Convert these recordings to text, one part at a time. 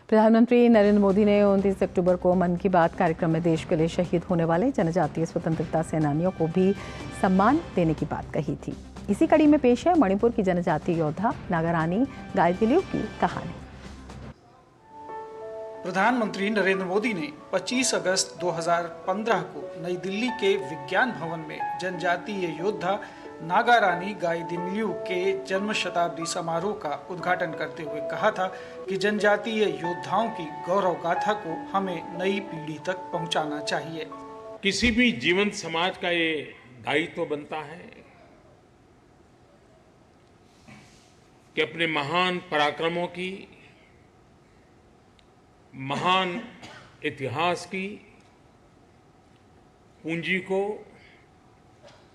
प्रधानमंत्री नरेंद्र मोदी ने 29 अक्टूबर को मन की बात कार्यक्रम में देश के लिए शहीद होने वाले जनजातीय स्वतंत्रता सेनानियों को भी सम्मान देने की बात कही थी। इसी कड़ी में पेश है मणिपुर की जनजातीय योद्धा नागारानी गाइदिन्ल्यू की कहानी। प्रधानमंत्री नरेंद्र मोदी ने 25 अगस्त 2015 को नई दिल्ली के विज्ञान भवन में जनजातीय योद्धा नागारानी गाइदिन्ल्यू के जन्म शताब्दी समारोह का उद्घाटन करते हुए कहा था कि जनजातीय योद्धाओं की गौरव गाथा को हमें नई पीढ़ी तक पहुंचाना चाहिए। किसी भी जीवंत समाज का ये दायित्व बनता है कि अपने महान पराक्रमों की, महान इतिहास की पूंजी को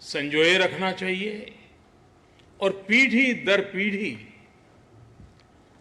संजोए रखना चाहिए और पीढ़ी दर पीढ़ी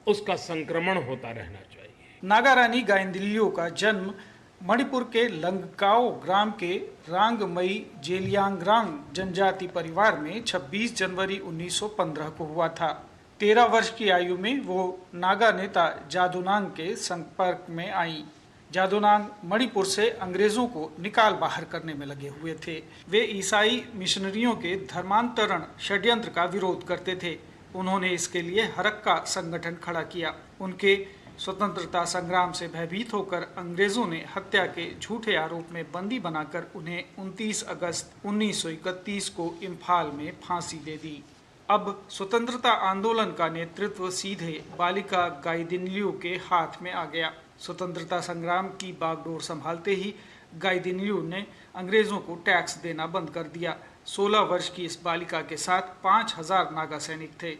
उसका संक्रमण होता रहना चाहिए। नागारानी गाइदिन्ल्यू का जन्म मणिपुर के लंगकाओ ग्राम के रांगमई जेलियांगरांग जनजाति परिवार में 26 जनवरी 1915 को हुआ था। 13 वर्ष की आयु में वो नागा नेता जादोनांग के संपर्क में आई। जादोनांग मणिपुर से अंग्रेजों को निकाल बाहर करने में लगे हुए थे। वे ईसाई मिशनरियों के धर्मांतरण षड्यंत्र का विरोध करते थे। उन्होंने इसके लिए हरक्का संगठन खड़ा किया। उनके स्वतंत्रता संग्राम से भयभीत होकर अंग्रेजों ने हत्या के झूठे आरोप में बंदी बनाकर उन्हें 29 अगस्त 1931 को इम्फाल में फांसी दे दी। अब स्वतंत्रता आंदोलन का नेतृत्व सीधे बालिका गाइदिन्ल्यू के हाथ में आ गया। स्वतंत्रता संग्राम की बागडोर संभालते ही गाइदिन्ल्यू ने अंग्रेजों को टैक्स देना बंद कर दिया। 16 वर्ष की इस बालिका के साथ 5000 नागा सैनिक थे।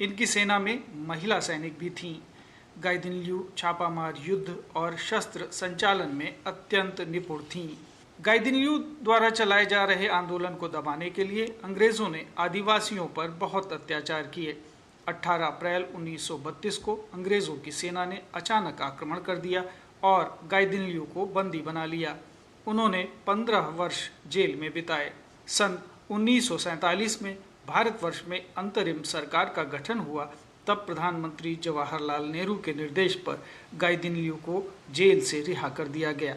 इनकी सेना में महिला सैनिक भी थीं। गाइदिन्ल्यू छापामार युद्ध और शस्त्र संचालन में अत्यंत निपुण थीं। गाइदिन्ल्यू द्वारा चलाए जा रहे आंदोलन को दबाने के लिए अंग्रेजों ने आदिवासियों पर बहुत अत्याचार किए। 18 अप्रैल 1932 को अंग्रेजों की सेना ने अचानक आक्रमण कर दिया और गाइदिन्ल्यू को बंदी बना लिया। उन्होंने 15 वर्ष जेल में बिताए। सन 1947 में भारतवर्ष में अंतरिम सरकार का गठन हुआ। तब प्रधानमंत्री जवाहरलाल नेहरू के निर्देश पर गाइदिन्ल्यू को जेल से रिहा कर दिया गया।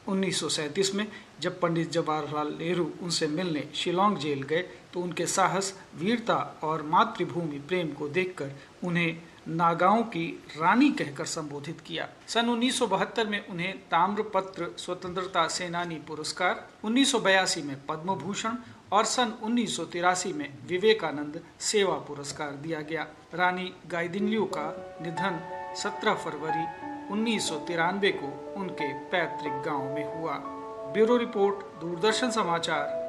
1937 में जब पंडित जवाहरलाल नेहरू उनसे मिलने शिलोंग जेल गए तो उनके साहस, वीरता और मातृभूमि प्रेम को देखकर उन्हें नागाओं की रानी कहकर संबोधित किया। सन 1972 में उन्हें ताम्रपत्र स्वतंत्रता सेनानी पुरस्कार, 1982 में पद्म भूषण और सन 1983 में विवेकानंद सेवा पुरस्कार दिया गया। रानी गाइदिन्ल्यू का निधन 17 फरवरी 1993 को उनके पैतृक गांव में हुआ। ब्यूरो रिपोर्ट, दूरदर्शन समाचार।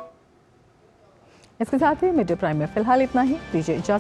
इसके साथ ही मीडिया प्राइम में फिलहाल इतना ही। दीजिए इजाजत।